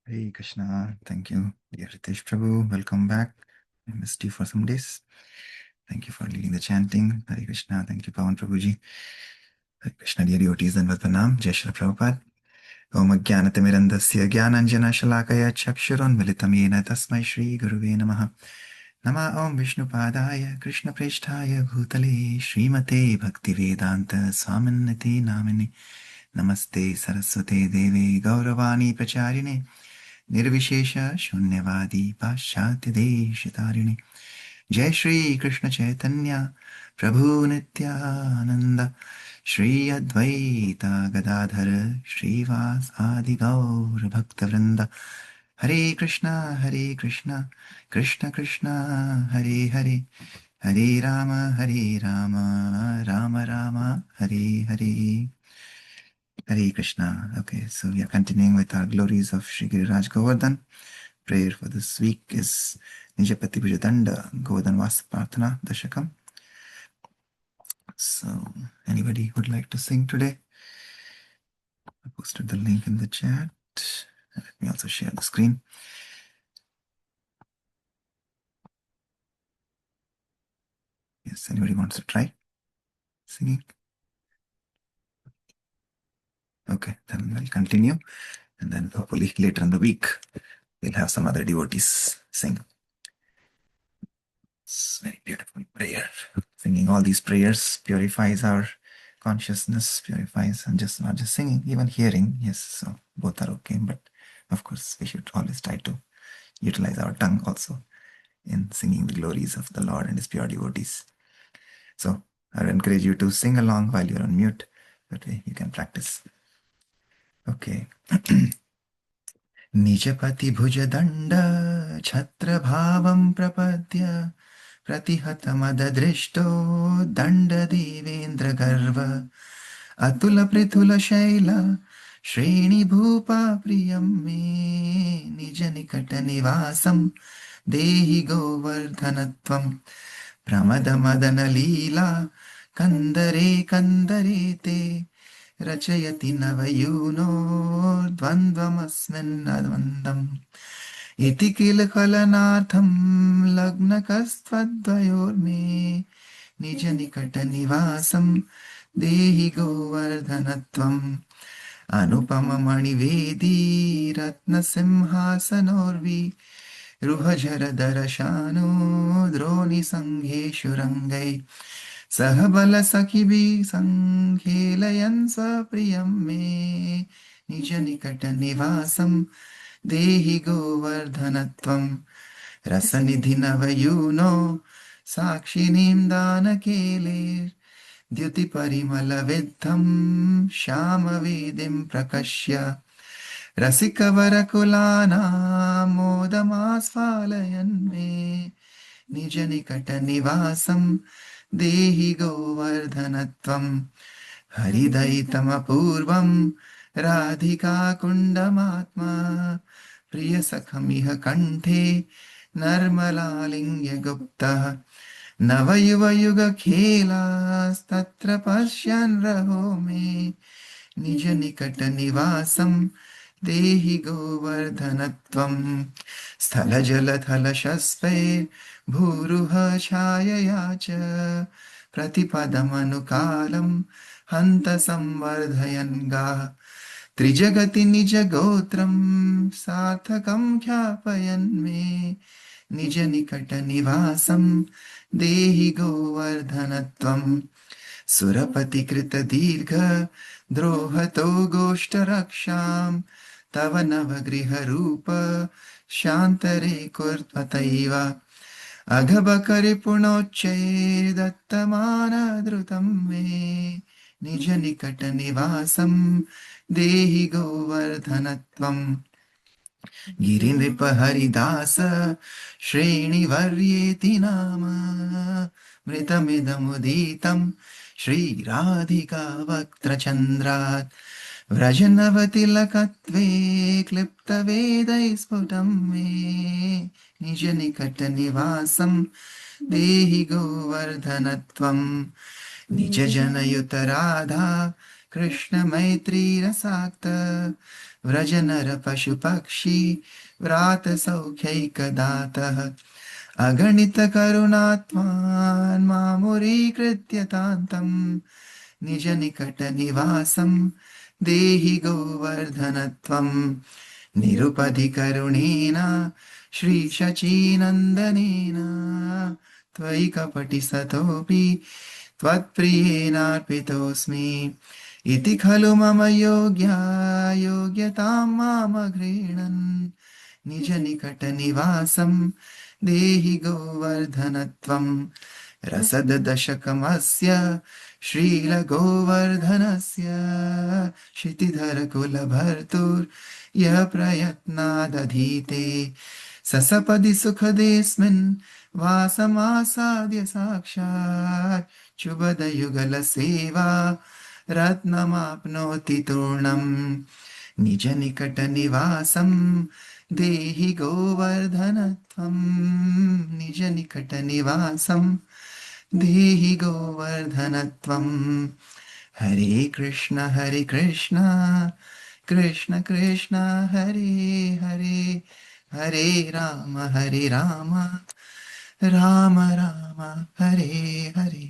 Hare Krishna. Thank you, dear Ritesh Prabhu. Welcome back. I missed you for some days. Thank you for leading the chanting. Hare Krishna. Thank you, Pawan Prabhuji. Hare Krishna, dear devotees, and Pranam. Jai Shri Prabhupada. Om Ajnanatimirandasya Jnananjana Shalakaya Chakshurunmilitam Yena Tasmai Shri Guruve Namaha. Nama Om Vishnupadaya Krishna Presthaya Bhutale Srimate Bhaktivedanta Swaminiti Namini Namaste Saraswate Deve Gauravani Pracharine Nirvishesha Shunyavadi Paschati Deshitarine Jai Shri Krishna Chaitanya Prabhu Nityananda Shri Advaita Gadadhara Shrivas Adi Gaur Bhaktavrinda Hare Krishna Krishna Krishna Hare Hare Hare Rama Rama Rama Hare Hare. Hare Krishna. Okay, so we are continuing with our glories of Shri Giriraj Govardhan. Prayer for this week is Nijapati Bhujadanda Govardhan Vas Prarthana Dashakam. So, anybody would like to sing today? I posted the link in the chat. Let me also share the screen. Yes, anybody wants to try singing? Okay, then we'll continue. And then hopefully later in the week, we'll have some other devotees sing. It's very beautiful prayer. Singing all these prayers purifies our consciousness, purifies, and just not just singing, even hearing. Yes, so both are okay. But of course, we should always try to utilize our tongue also in singing the glories of the Lord and His pure devotees. So I would encourage you to sing along while you're on mute. That way you can practice. Okay. Nijapati bhujadanda chhatra bhavam prapadya प्रतिहतमददृष्टो दण्डदेवेन्द्रगर्व अतुलपृथुलशैल श्रेणिभूपा प्रियं मे निजनिकटनिवासं देहि गोवर्धनत्वं प्रमदमदनलीला कन्दरे कन्दरे ते रचयति नवयूनो द्वन्द्वमस्मिन्नद्वन्द्वम् इति किल कलनार्थं लग्नकस्त्वद्वयोर्मे निजनिकटनिवासं देहि गोवर्धनत्वम् अनुपममणिवेदी रत्नसिंहासनोर्वी रुहझरदरशानो द्रोणिसङ्घेषु रङ्गै सह बलसखिभिः सङ्खेलयन् स्वप्रियं मे निजनिकटनिवासं देहि गोवर्धनत्वं रसनिधिनवयूनो साक्षिणीं दानकेलेर्द्युतिपरिमलविद्धं श्यामवेदिं प्रकश्य रसिकवरकुलानां मोदमास्फालयन् मे निजनिकटनिवासं देहि गोवर्धनत्वं हरिदयितमपूर्वं राधिका कुण्डमात्मा प्रियसखमिह कण्ठे नर्मलालिङ्ग्य गुप्तः नवयुवयुगखेलास्तत्र पश्यन् रहो मे निजनिकटनिवासं देहि गोवर्धनत्वं स्थलजलथलशस्पैर्भूरुह छायया च प्रतिपदमनुकालं हन्त संवर्धयन् गाः त्रिजगति निजगोत्रं सार्थकं ख्यापयन् मे निजनिकटनिवासं देहि गोवर्धनत्वं सुरपतिकृतदीर्घ द्रोहतो गोष्ठरक्षां तव नवगृहरूप शान्तरे कुर्वतैव अघबकरिपुणोच्चैर्दत्तमानधृतं मे निजनिकटनिवासं देहि गोवर्धनत्वं गिरिनृपहरिदास श्रेणिवर्येति नाम मृतमिदमुदितं श्रीराधिका वक्त्रचन्द्रात् व्रजनवतिलकत्वे क्लिप्तवेदैः स्फुटं मे निजनिकटनिवासं देहि गोवर्धनत्वं निजजनयुतराधा कृष्ण मैत्री रसाक्त व्रजनर पशु पक्षी व्रात सौख्यैकदातः अगणित करुणात्मान् मामुरीकृत्य तान्तम् निज निकट निवासं देहि गोवर्धनत्वम् निरुपधिकरुणेन श्रीशचीनन्दनेन त्वयि कपटि सतोऽपि त्वत्प्रियेणार्पितोऽस्मि इति खलु मम योग्यतां मामघृणन् निज निकट निवासं देहि गोवर्धनत्वम् रसदशकमस्य श्रीलगोवर्धनस्य क्षितिधरकुलभर्तुर्यः प्रयत्नादधीते ससपदि सुखदेऽस्मिन् वासमासाद्य साक्षात् चुबदयुगलसेवा रत्नमाप्नोति तूर्णम् निजनिकटनिवासं देहि गोवर्धनत्वम् निजनिकटनिवासं देहि गोवर्धनत्वम् हरे कृष्ण कृष्ण कृष्ण हरे हरे हरे राम राम राम हरे हरे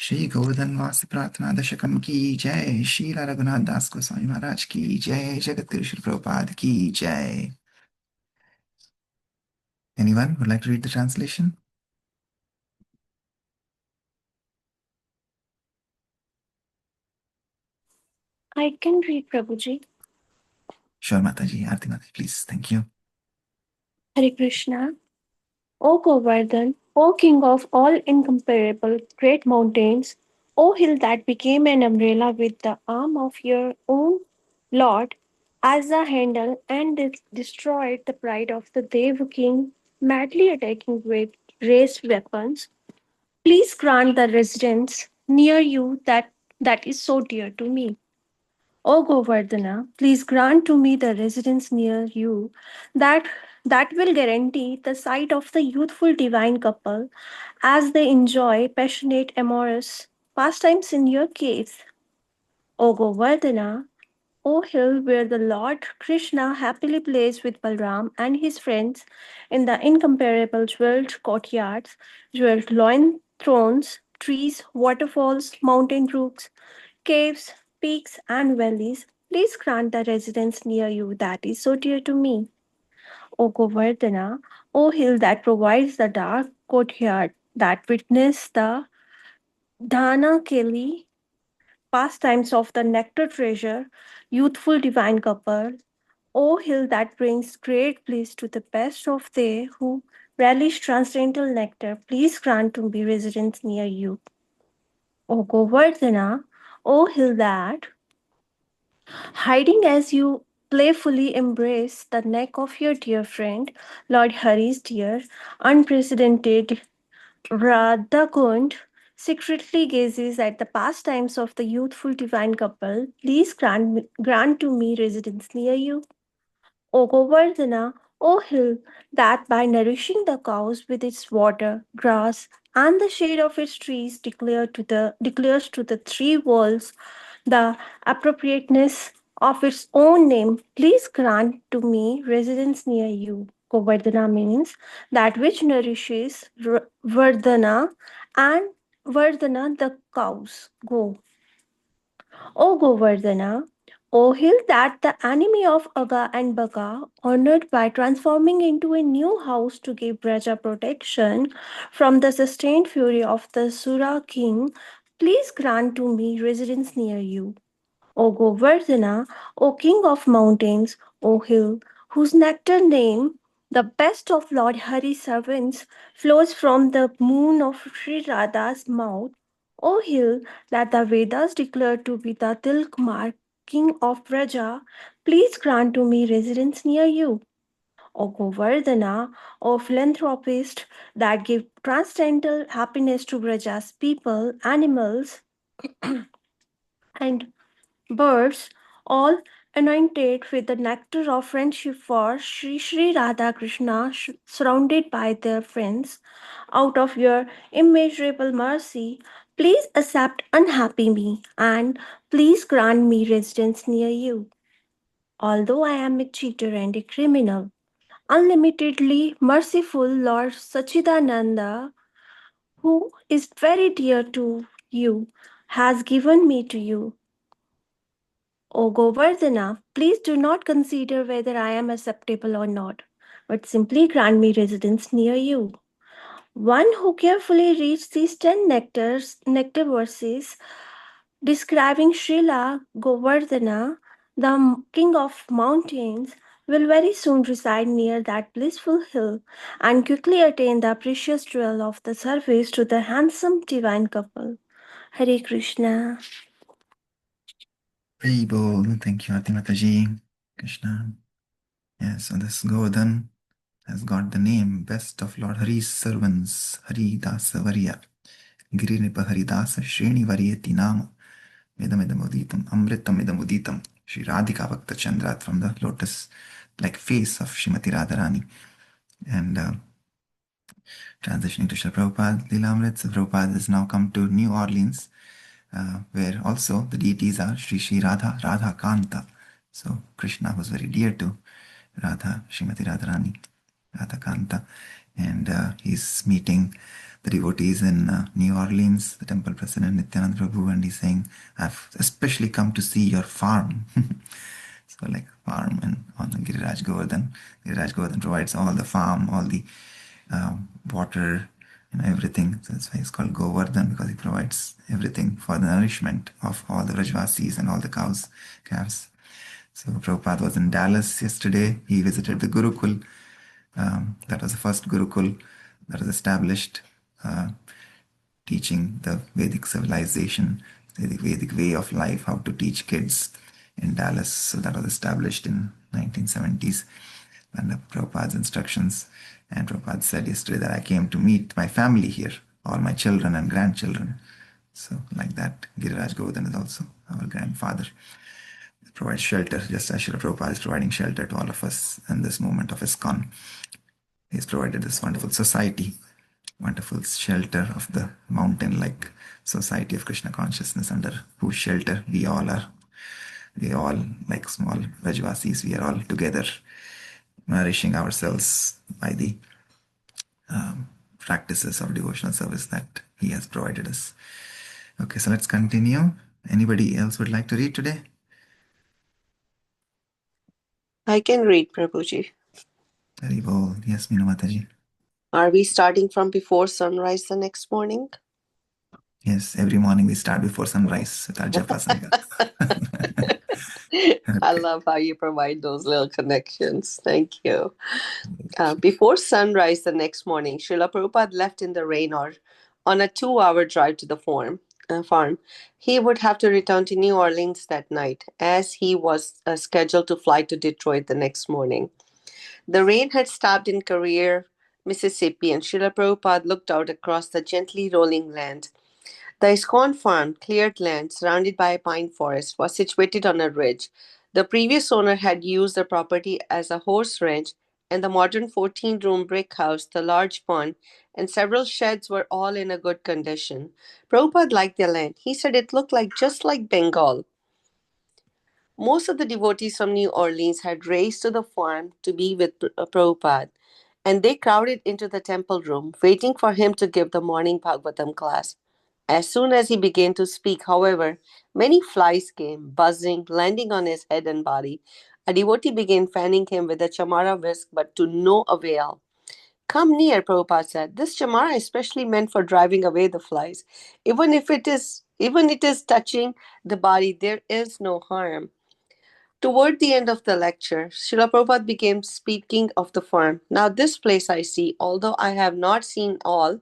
श्री गोवर्धन वास प्रार्थना दशकम की जय। श्री रघुनाथ दास गोस्वामी महाराज की जय। जगत गुरु श्री प्रभुपाद की जय। Anyone would like to read the translation? I can read, Prabhuji. Sure, Mataji. Aarti Mataji, please. Thank you. Hare Krishna. O Govardhan, O King of all incomparable great mountains, O hill that became an umbrella with the arm of your own Lord as a handle and destroyed the pride of the Dev king, madly attacking with raised weapons, please grant the residence near you that is so dear to me. O Govardhana, please grant to me the residence near you that that will guarantee the sight of the youthful divine couple as they enjoy passionate amorous pastimes in your caves. O Govardhana, O hill where the Lord Krishna happily plays with Balram and his friends in the incomparable jeweled courtyards, jeweled loin thrones, trees, waterfalls, mountain brooks, caves, peaks, and valleys, please grant the residence near you that is so dear to me. O Govardhana, O hill that provides the dark courtyard that witness the Dana Keli pastimes of the nectar treasure, youthful divine couple, O hill that brings great bliss to the best of they who relish transcendental nectar, please grant to me residence near you. O Govardhana, O hill that hiding as you playfully embrace the neck of your dear friend, Lord Hari's dear, unprecedented Radhakund, secretly gazes at the pastimes of the youthful divine couple. Please grant to me residence near you. O Govardhana, O hill, that by nourishing the cows with its water, grass, and the shade of its trees declares to the three worlds the appropriateness of its own name, please grant to me residence near you. Govardhana means that which nourishes Vardhana and Vardhana the cows. Go. O Govardhana, O hill that the enemy of Aga and Baga honored by transforming into a new house to give Braja protection from the sustained fury of the Sura king, please grant to me residence near you. O Govardhana, O king of mountains, O hill, whose nectar name, the best of Lord Hari's servants, flows from the moon of Sri Radha's mouth, O hill that the Vedas declare to be the Tilkmar, king of Praja, please grant to me residence near you. O Govardhana, O philanthropist that give transcendental happiness to Braja's people, animals, and birds, all anointed with the nectar of friendship for Sri Radha Krishna, surrounded by their friends. Out of your immeasurable mercy, Please accept unhappy me and please grant me residence near you. Although I am a cheater and a criminal, unlimitedly merciful Lord Sachidananda, who is very dear to you, has given me to you. O Govardhana, please do not consider whether I am acceptable or not, but simply grant me residence near you. One who carefully reads these 10 nectar verses describing Srila Govardhana, the king of mountains, will very soon reside near that blissful hill and quickly attain the precious jewel of the service to the handsome divine couple. Hare Krishna. Very bold. Thank you, Aarti Mataji. Krishna. Yes, so this Govardhan has got the name Best of Lord Hari's servants, Hari Dasa Varya. Girinipa Haridasa Shreni Varyeti Nama. Medamidamuditam, Amritamidamuditam. Shri Radhika Bhakta Chandrat from the lotus like face of Srimati Radharani. And transitioning to Srila Prabhupada, Lilamrit, so Prabhupada has now come to New Orleans, where also the deities are Sri Radha, Radha Kanta. So Krishna was very dear to Radha, Srimati Radharani, Radha Kanta. And he's meeting the devotees in New Orleans, the temple president Nityanand Prabhu, and he's saying, I've especially come to see your farm. So like farm and on the Giriraj Govardhan. Giriraj Govardhan provides all the farm, all the water, everything. So that's why it's called Govardhan, because he provides everything for the nourishment of all the Rajvasis and all the cows, calves. So Prabhupada was in Dallas yesterday. He visited the Gurukul. That was the first Gurukul that was established, teaching the Vedic civilization, the Vedic way of life, how to teach kids in Dallas. So that was established in 1970s under Prabhupada's instructions. And Prabhupada said yesterday that I came to meet my family here, all my children and grandchildren. So like that, Giriraj Govardhan is also our grandfather. It provides shelter, just as Srila Prabhupada is providing shelter to all of us in this moment of ISKCON. He's provided this wonderful society, wonderful shelter of the mountain-like society of Krishna consciousness, under whose shelter we all are. We all, like small Rajvasis, we are all together, nourishing ourselves by the practices of devotional service that he has provided us. Okay, so let's continue. Anybody else would like to read today? I can read, Prabhuji. Very well. Yes, Meena Mataji. Are we starting from before sunrise the next morning? Yes, every morning we start before sunrise with our japa sangha. I love how you provide those little connections. Thank you. Before sunrise the next morning, Srila Prabhupada left in the rain or on a 2-hour drive to the farm. He would have to return to New Orleans that night, as he was scheduled to fly to Detroit the next morning. The rain had stopped in Carriere, Mississippi, and Srila Prabhupada looked out across the gently rolling land. The ISKCON farm, cleared land surrounded by a pine forest, was situated on a ridge. The previous owner had used the property as a horse ranch, and the modern 14-room brick house, the large pond, and several sheds were all in a good condition. Prabhupada liked the land. He said it looked just like Bengal. Most of the devotees from New Orleans had raced to the farm to be with Prabhupada, and they crowded into the temple room, waiting for him to give the morning Bhagavatam class. As soon as he began to speak, however, many flies came, buzzing, landing on his head and body. A devotee began fanning him with a chamara whisk, but to no avail. Come near, Prabhupada said. This chamara is specially meant for driving away the flies. Even it is touching the body, there is no harm. Toward the end of the lecture, Srila Prabhupada began speaking of the farm. Now, this place I see, although I have not seen all,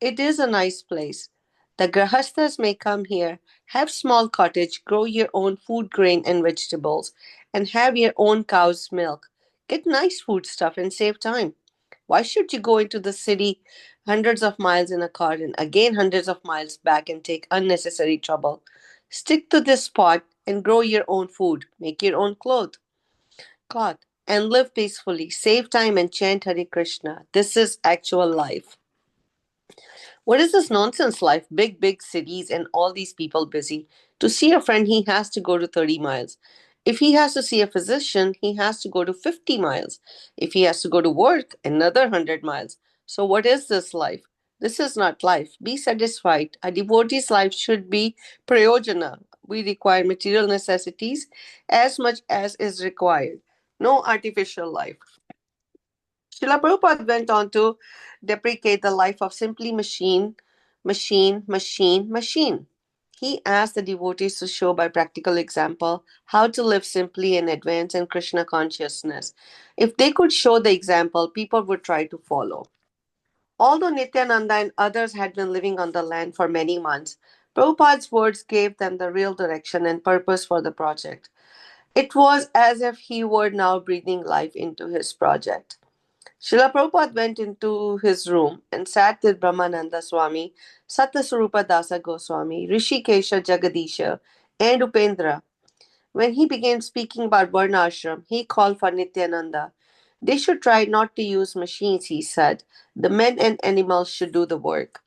it is a nice place. The grahasthas may come here, have small cottage, grow your own food grain and vegetables, and have your own cow's milk. Get nice food stuff and save time. Why should you go into the city hundreds of miles in a car and again hundreds of miles back and take unnecessary trouble? Stick to this spot and grow your own food, make your own cloth, and live peacefully. Save time and chant Hare Krishna. This is actual life. What is this nonsense life? Big, big cities and all these people busy. To see a friend, he has to go to 30 miles. If he has to see a physician, he has to go to 50 miles. If he has to go to work, another 100 miles. So, what is this life? This is not life. Be satisfied. A devotee's life should be prayojana. We require material necessities as much as is required. No artificial life. Srila Prabhupada went on to deprecate the life of simply machine, machine, machine, machine. He asked the devotees to show by practical example how to live simply and advance in Krishna consciousness. If they could show the example, people would try to follow. Although Nityananda and others had been living on the land for many months, Prabhupada's words gave them the real direction and purpose for the project. It was as if he were now breathing life into his project. Srila Prabhupada went into his room and sat with Brahmananda Swami, Satyaswarupa Dasa Goswami, Rishikesha Jagadisha, and Upendra. When he began speaking about Varnashram, he called for Nityananda. They should try not to use machines, he said. The men and animals should do the work.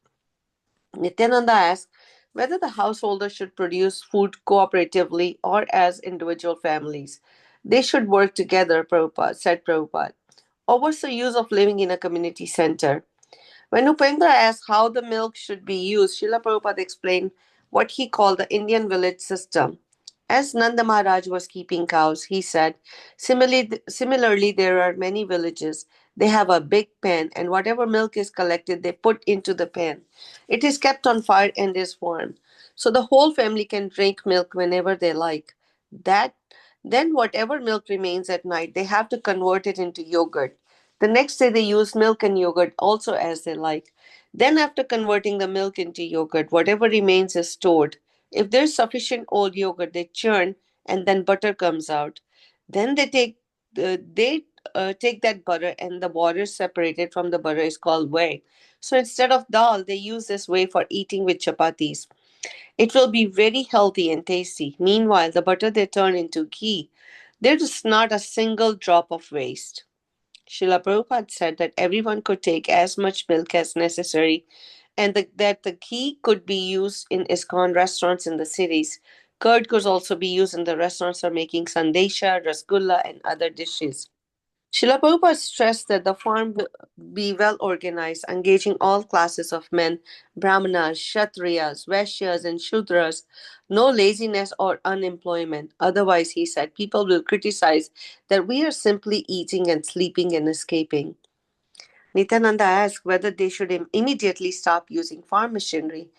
Nityananda asked whether the householders should produce food cooperatively or as individual families. They should work together, Prabhupada, said Prabhupada. Or what's the use of living in a community center? When Upendra asked how the milk should be used, Srila Prabhupada explained what he called the Indian village system. As Nanda Maharaj was keeping cows, he said, similarly, there are many villages. They have a big pen, and whatever milk is collected, they put into the pen. It is kept on fire and is warmed. So the whole family can drink milk whenever they like. That then whatever milk remains at night, they have to convert it into yogurt. The next day they use milk and yogurt also as they like. Then after converting the milk into yogurt, whatever remains is stored. If there's sufficient old yogurt, they churn and then butter comes out. Then they take that butter and the water separated from the butter is called whey. So instead of dal, they use this whey for eating with chapatis. It will be very healthy and tasty. Meanwhile, the butter they turn into ghee. There is not a single drop of waste. Srila Prabhupada said that everyone could take as much milk as necessary and that the ghee could be used in ISKCON restaurants in the cities. Curd could also be used in the restaurants for making sandesha, rasgulla, and other dishes. Srila Prabhupada stressed that the farm be well organized, engaging all classes of men, brahmanas, kshatriyas, vaishyas, and shudras. No laziness or unemployment. Otherwise, he said, people will criticize that we are simply eating and sleeping and escaping. Nityananda asked whether they should immediately stop using farm machinery.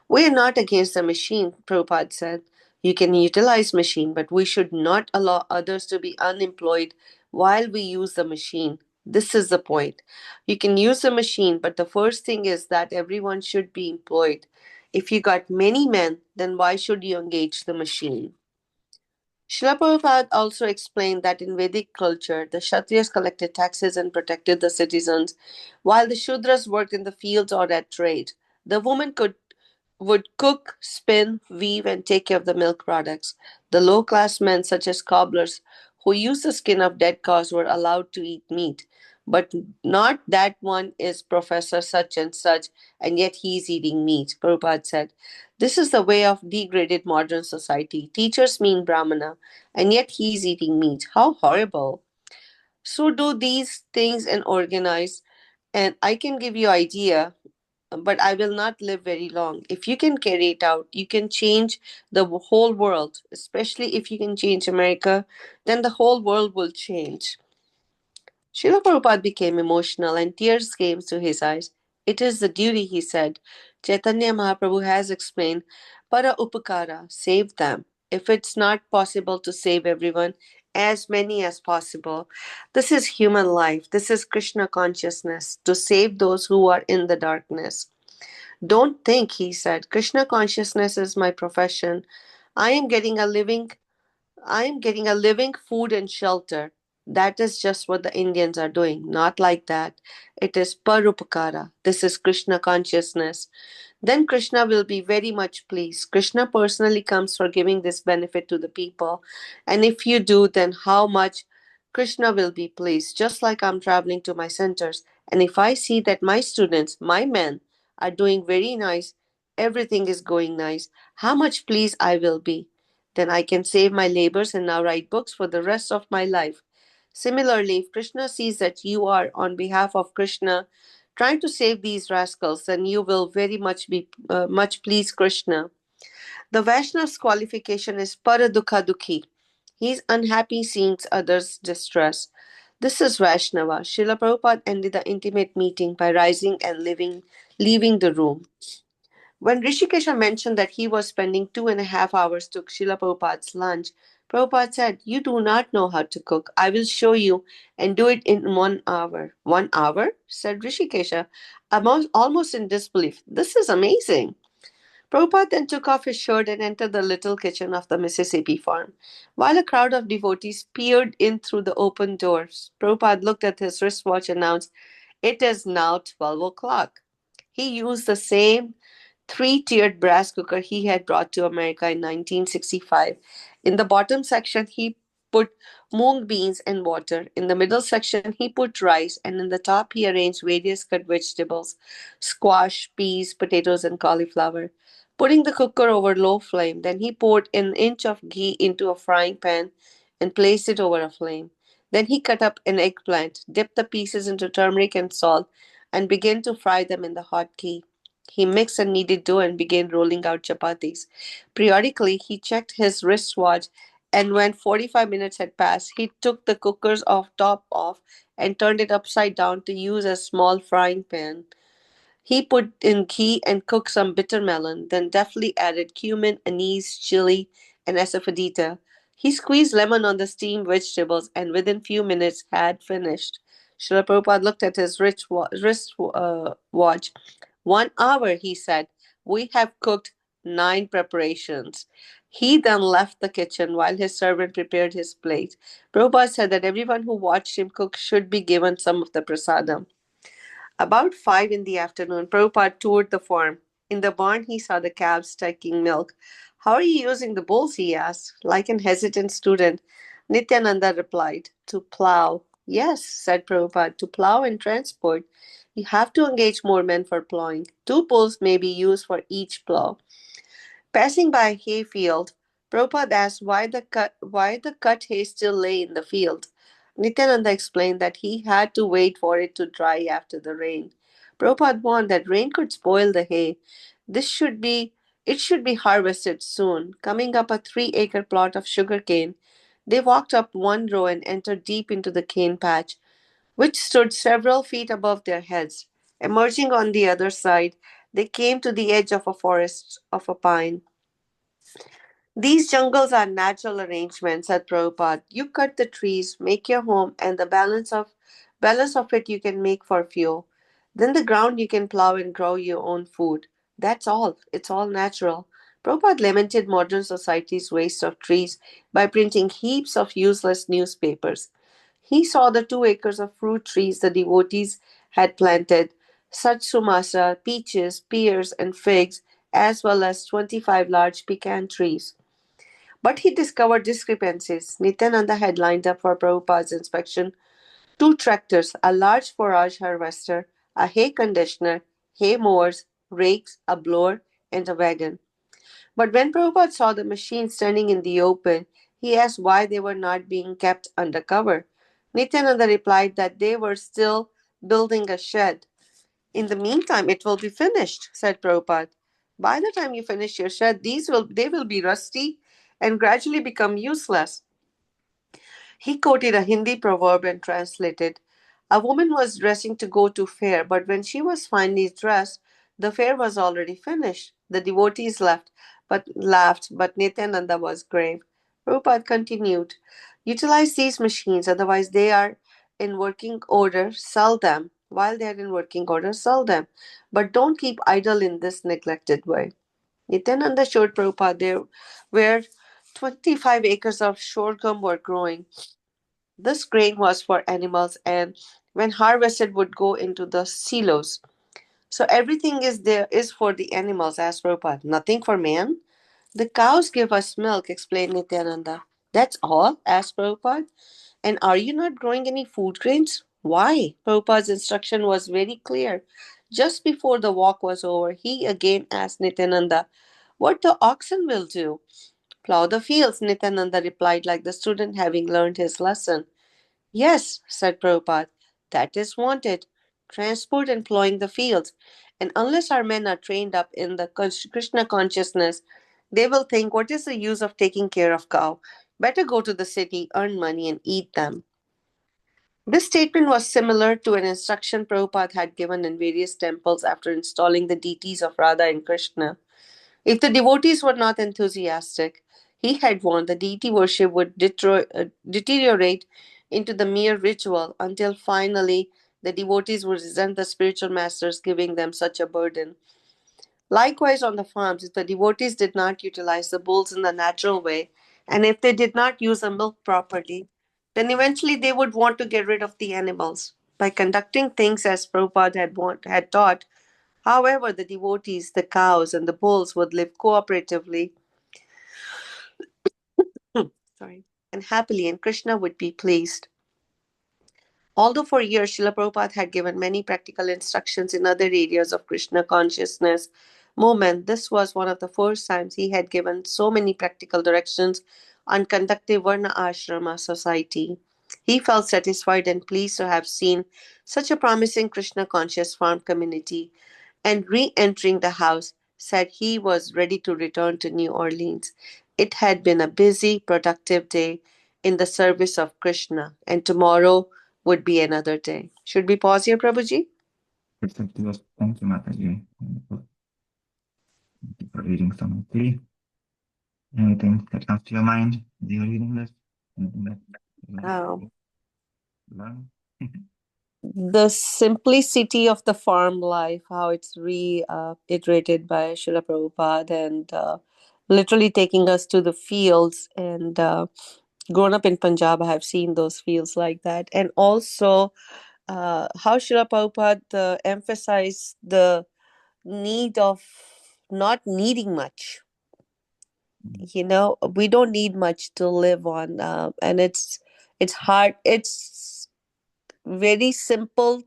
We are not against the machine, Prabhupada said. You can utilize machine, but we should not allow others to be unemployed while we use the machine. This is the point. You can use the machine, but the first thing is that everyone should be employed. If you got many men, then why should you engage the machine? Srila Prabhupada also explained that in Vedic culture, the Kshatriyas collected taxes and protected the citizens, while the Shudras worked in the fields or at trade. The woman would cook, spin, weave, and take care of the milk products. The low class men, such as cobblers, who used the skin of dead cows, were allowed to eat meat. But not that one is Professor such and such, and yet he is eating meat, Prabhupada said. This is the way of degraded modern society. Teachers mean Brahmana, and yet he is eating meat. How horrible. So do these things and organize, and I can give you idea, but I will not live very long. If you can carry it out, you can change the whole world, especially if you can change America, then the whole world will change. Srila Prabhupada became emotional and tears came to his eyes. It is the duty, he said. Chaitanya Mahaprabhu has explained, Para Upakara, save them. If it's not possible to save everyone, as many as possible. This is human life. This is Krishna consciousness, to save those who are in the darkness. Don't think, he said, Krishna consciousness is my profession. I am getting a living I am getting a living food and shelter. That is just what the Indians are doing. Not like that. It is parupakara. This is Krishna consciousness. Then Krishna will be very much pleased. Krishna personally comes for giving this benefit to the people. And if you do, then how much Krishna will be pleased. Just like I'm traveling to my centers. And if I see that my students, my men, are doing very nice. Everything is going nice. How much pleased I will be. Then I can save my labors and now write books for the rest of my life. Similarly, if Krishna sees that you are, on behalf of Krishna, trying to save these rascals, then you will very much be much please Krishna. The Vaishnav's qualification is paradukha dukhi. He is unhappy seeing others' distress. This is Vaishnava. Srila Prabhupada ended the intimate meeting by rising and leaving the room. When Rishikesha mentioned that he was spending 2.5 hours to Srila Prabhupada's lunch, Prabhupada said, "You do not know how to cook. I will show you and do it in 1 hour." 1 hour? Said Rishikesha, almost in disbelief. This is amazing. Prabhupada then took off his shirt and entered the little kitchen of the Mississippi farm. While a crowd of devotees peered in through the open doors, Prabhupada looked at his wristwatch and announced, "It is now 12 o'clock." He used the same three-tiered brass cooker he had brought to America in 1965. In the bottom section, he put mung beans and water. In the middle section, he put rice, and in the top, he arranged various cut vegetables, squash, peas, potatoes, and cauliflower. Putting the cooker over low flame, then he poured an inch of ghee into a frying pan and placed it over a flame. Then he cut up an eggplant, dipped the pieces into turmeric and salt, and began to fry them in the hot ghee. He mixed and kneaded dough and began rolling out chapatis. Periodically, he checked his wristwatch, and when 45 minutes had passed, he took the cooker's top off and turned it upside down to use as small frying pan. He put in ghee and cooked some bitter melon, then deftly added cumin, anise, chili, and asafoetida. He squeezed lemon on the steamed vegetables and within few minutes had finished. Srila Prabhupada looked at his watch. 1 hour, he said. We have cooked 9 preparations. He then left the kitchen while his servant prepared his plate. Prabhupada said that everyone who watched him cook should be given some of the prasadam. About 5 in the afternoon, Prabhupada toured the farm. In the barn, he saw the calves taking milk. "How are you using the bulls?" he asked. Like an hesitant student, Nityananda replied, "To plow." "Yes," said Prabhupada, "to plow and transport. You have to engage more men for plowing. 2 bulls may be used for each plow." Passing by a hay field, Prabhupada asked why the cut hay still lay in the field. Nityananda explained that he had to wait for it to dry after the rain. Prabhupada warned that rain could spoil the hay. This should be it should be harvested soon. Coming up a 3-acre plot of sugar cane, they walked up one row and entered deep into the cane patch, which stood several feet above their heads. Emerging on the other side, they came to the edge of a forest of a pine. "These jungles are natural arrangements," said Prabhupada. "You cut the trees, make your home, and the balance of it you can make for fuel. Then the ground you can plow and grow your own food. That's all. It's all natural." Prabhupada lamented modern society's waste of trees by printing heaps of useless newspapers. He saw the 2 acres of fruit trees the devotees had planted, Satsumasa, peaches, pears, and figs, as well as 25 large pecan trees. But he discovered discrepancies. Nityananda had lined up for Prabhupada's inspection 2 tractors, a large forage harvester, a hay conditioner, hay mowers, rakes, a blower, and a wagon. But when Prabhupada saw the machines standing in the open, he asked why they were not being kept under cover. Nityananda replied that they were still building a shed. "In the meantime, it will be finished," said Prabhupada. "By the time you finish your shed, they will be rusty and gradually become useless." He quoted a Hindi proverb and translated, "A woman was dressing to go to fair, but when she was finally dressed, the fair was already finished." The devotees laughed, but Nityananda was grave. Prabhupada continued, "Utilize these machines, otherwise they are in working order, sell them. While they are in working order, sell them. But don't keep idle in this neglected way." Nityananda showed Prabhupada there where 25 acres of sorghum were growing. This grain was for animals and when harvested would go into the silos. "So everything is there is for the animals," asked Prabhupada. "Nothing for man?" "The cows give us milk," explained Nityananda. "That's all?" asked Prabhupada. "And are you not growing any food grains?" "Why?" Prabhupada's instruction was very clear. Just before the walk was over, he again asked Nityananda what the oxen will do. Plow the fields, Nityananda replied, like the student having learned his lesson. Yes, said Prabhupada, that is wanted. Transport and plowing the fields. And unless our men are trained up in the Krishna consciousness, they will think, what is the use of taking care of cow? Better go to the city, earn money, and eat them. This statement was similar to an instruction Prabhupada had given in various temples after installing the deities of Radha and Krishna. If the devotees were not enthusiastic, he had warned the deity worship would deteriorate into the mere ritual until finally the devotees would resent the spiritual masters giving them such a burden. Likewise, on the farms, if the devotees did not utilize the bulls in the natural way, and if they did not use the milk properly, then eventually they would want to get rid of the animals. By conducting things as Prabhupada had taught, however, the devotees, the cows, and the bulls would live cooperatively sorry, and happily, and Krishna would be pleased. Although for years Srila Prabhupada had given many practical instructions in other areas of Krishna consciousness movement, this was one of the first times he had given so many practical directions on conducting Varna Ashrama society. He felt satisfied and pleased to have seen such a promising Krishna conscious farm community, and re entering the house, said he was ready to return to New Orleans. It had been a busy, productive day in the service of Krishna, and tomorrow would be another day. Should we pause here, Prabhuji? Thank you, Mataji. Thank you for reading some of the anything that comes to your mind as you're reading this? Anything that you learn? The simplicity of the farm life, how it's reiterated by Srila Prabhupada, and literally taking us to the fields. And grown up in Punjab, I have seen those fields like that. And also how Srila Prabhupada emphasized the need of not needing much. You know, we don't need much to live on, and it's hard. It's very simple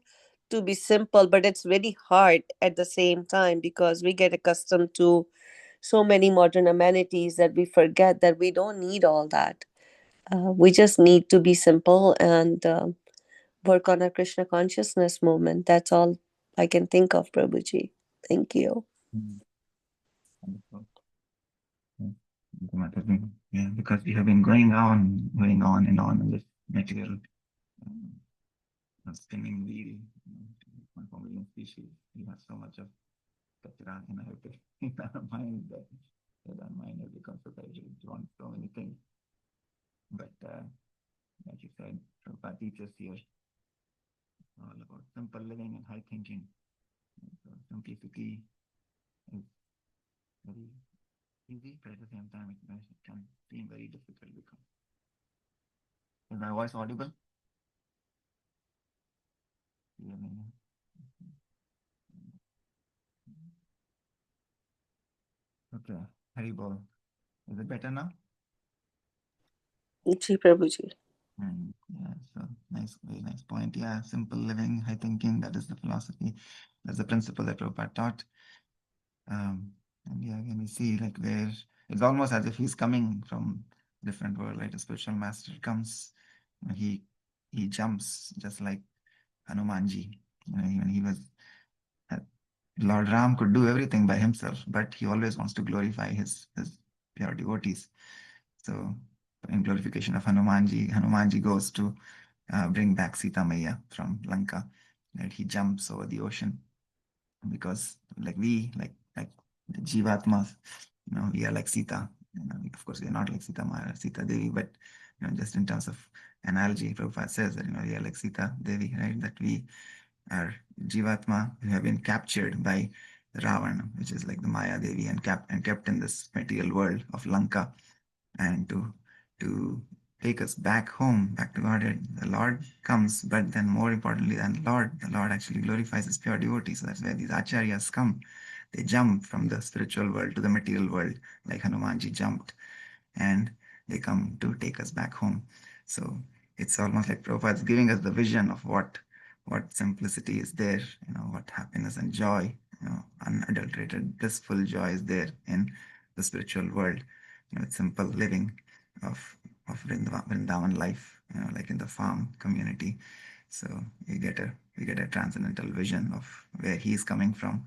to be simple, but it's very hard at the same time because we get accustomed to so many modern amenities that we forget that we don't need all that. We just need to be simple and work on our Krishna consciousness movement. That's all I can think of, Prabhuji. Thank you. Wonderful. Yeah, because we have been going on and on in this material spinning wheel, 1.4 million species. We have so much of kachra in our mind that our mind has become so casual to want so many things. But like you said, Prabhupada teaches here all about simple living and high thinking. So simplicity is very easy, but at the same time, it can seem very difficult because. Is my voice audible? Okay, Haribol. Is it better now? Ji, Prabhuji. Yeah, so nice, very nice point. Yeah, simple living, high thinking, that is the philosophy. That's the principle that Prabhupada taught. And yeah, again, we see like where it's almost as if he's coming from different world, right? A spiritual master comes, he jumps just like Hanumanji. You know, when he was Lord Ram could do everything by himself, but he always wants to glorify his pure devotees. So in glorification of Hanumanji goes to bring back Sita Maya from Lanka. Right? He jumps over the ocean because like the Jivatmas, you know, we are like Sita. You know, of course, we are not like Sita Devi, but you know, just in terms of analogy, Prabhupada says that, you know, we are like Sita Devi, right? That we are Jivatma who have been captured by Ravana, which is like the Maya Devi, and kept in this material world of Lanka, and to take us back home, back to Godhead. The Lord comes, but then more importantly than the Lord actually glorifies his pure devotees. So that's where these acharyas come. They jump from the spiritual world to the material world, like Hanumanji jumped, and they come to take us back home. So it's almost like Prabhupada is giving us the vision of what what simplicity is there, what happiness and joy, unadulterated, blissful joy is there in the spiritual world, with simple living of Vrindavan life, like in the farm community. So we get a transcendental vision of where he is coming from,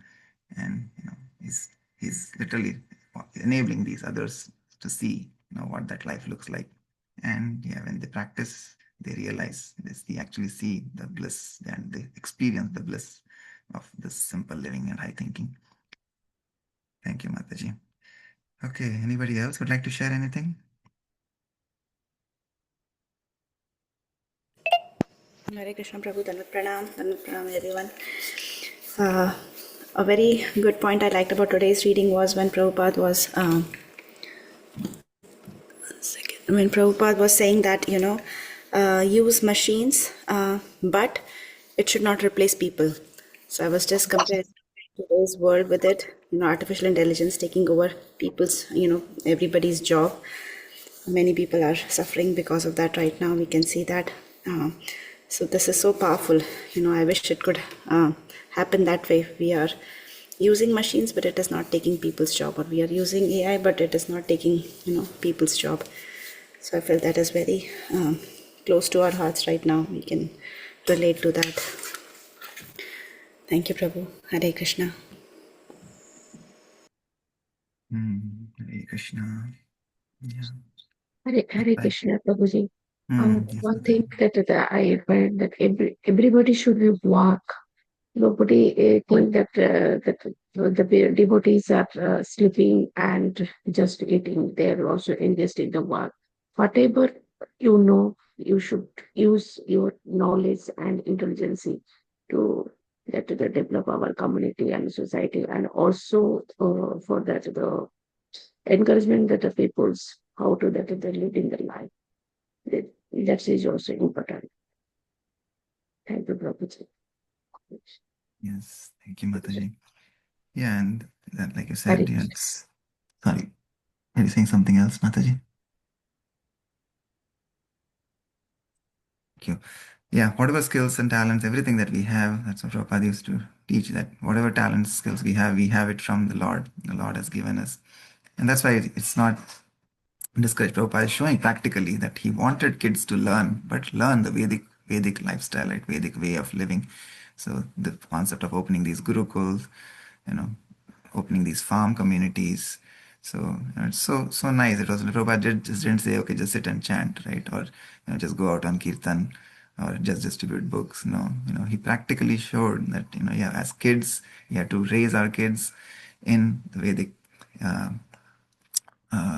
and he's literally enabling these others to see what that life looks like. And yeah, when they practice, they realize this, they actually see the bliss and they experience the bliss of this simple living and high thinking. Thank you, Mataji. Okay, anybody else would like to share anything? Hare Krishna Prabhu, Danvat Pranam everyone. A very good point I liked about today's reading was when Prabhupada was saying that, use machines, but it should not replace people. So I was just comparing today's world with it, artificial intelligence taking over people's, everybody's job. Many people are suffering because of that right now. We can see that. So this is so powerful. I wish it could happen that way. We are using machines, but it is not taking people's job. Or we are using AI, but it is not taking, people's job. So I feel that is very close to our hearts right now. We can relate to that. Thank you, Prabhu. Hare Krishna. Hare Krishna. Yeah. Hare Bye. Krishna, Prabhuji. Yes, One Mataji. thing that I find that everybody should walk. Nobody think that the devotees are sleeping and just eating. They are also engaged in the work. Whatever you should use your knowledge and intelligence to to develop our community and society, and also for that the encouragement that the people's how to that they leading their life. That is also important. Thank you, Prabhuji. Yes, thank you, Mataji. Yeah, and that, like you Hare said, yeah, sorry, are you saying something else, Mataji? Thank you. Yeah, whatever skills and talents, everything that we have, that's what Prabhupada used to teach, that whatever talents, skills we have it from the Lord. The Lord has given us. And that's why it's not discouraged. Prabhupada is showing practically that he wanted kids to learn, but learn the Vedic lifestyle, right? Vedic way of living. So the concept of opening these gurukuls, you know, opening these farm communities. So it's so nice. It was Prabhupada just didn't say, okay, just sit and chant, right? Or just go out on kirtan or just distribute books. No, he practically showed that, yeah, as kids, we have to raise our kids in the Vedic uh,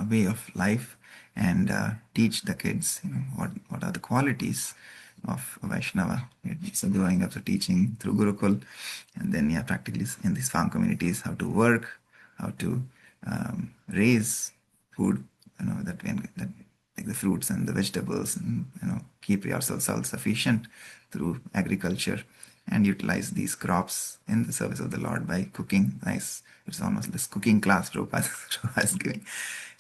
way of life and teach the kids what are the qualities of Vaishnava. So growing up, so teaching through Gurukul, and then practically in these farm communities, how to work, how to raise food, that like the fruits and the vegetables, and keep yourself self-sufficient through agriculture, and utilize these crops in the service of the Lord by cooking. Nice, it's almost this cooking class Prabhupada is giving.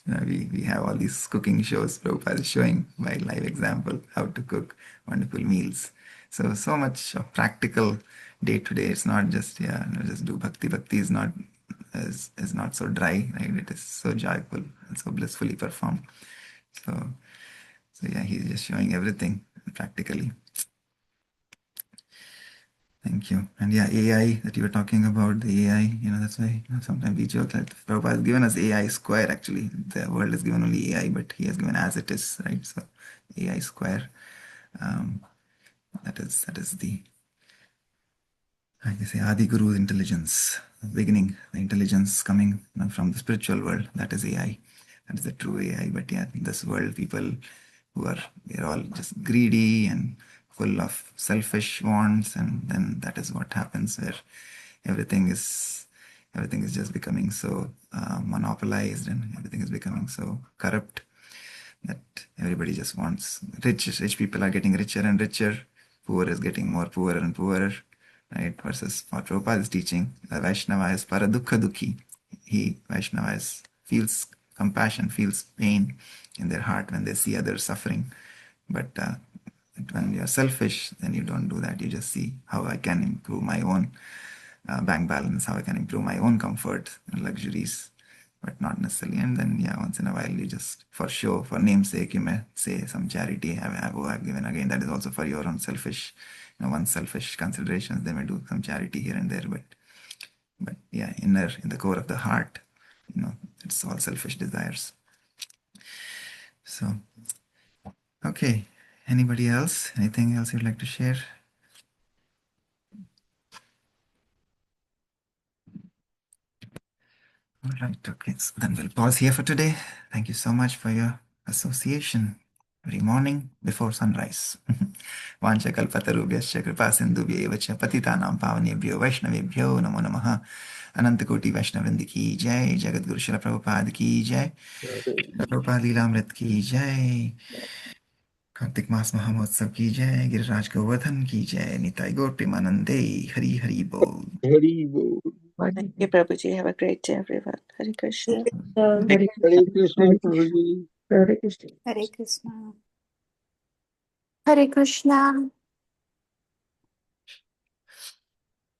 We have all these cooking shows Prabhupada is showing by live example how to cook wonderful meals. So much of practical day to day. It's not just just do bhakti. Bhakti is not so dry, right? It is so joyful and so blissfully performed. So yeah, he's just showing everything practically. Thank you. And yeah, AI that you were talking about, the AI, that's why sometimes we joke that Prabhupada has given us AI square actually. The world has given only AI, but he has given as it is, right? So AI square. Um, that is the, I can say, Adi Guru's intelligence, the beginning, the intelligence coming from the spiritual world. That is AI. That is the true AI. But yeah, in this world, people we're all just greedy and full of selfish wants, and then that is what happens where everything is everything is just becoming so monopolized, and everything is becoming so corrupt that everybody just wants rich people are getting richer and richer, poor is getting more poorer and poorer, right? Versus what Prabhupada is teaching, the Vaishnava is paradukha dukhi. Vaishnava feels compassion, feels pain in their heart when they see others suffering. But When you're selfish, then you don't do that. You just see how I can improve my own bank balance, how I can improve my own comfort and luxuries, but not necessarily. And then, yeah, once in a while, you just, for show, for namesake, you may say some charity. I've given. Again, that is also for your own selfish, one's selfish considerations. They may do some charity here and there, but yeah, in the core of the heart, it's all selfish desires. So, okay. Anybody else? Anything else you'd like to share? All right, okay. So then we'll pause here for today. Thank you so much for your association every morning before sunrise. Vanchakalpatarubhyascha kripa sindhubhyev cha patitanam pavanebhyo vaishnavebhyo namo namaha. Anantakoti Vaishnavrind ki jai, Jagadguru Srila Prabhupada ki jai, Prabhupada Leelamrit ki jai, Kartik Mas Mahamotsav ki jai, Giriraj Govardhan ki jai, Nitai Gaur Premanande, Hari Hari Bol. Hari Bol. Thank you, Prabhuji. Have a great day, everyone. Hare Krishna. Hare Krishna, Prabhuji. Hare Krishna. Hare Krishna.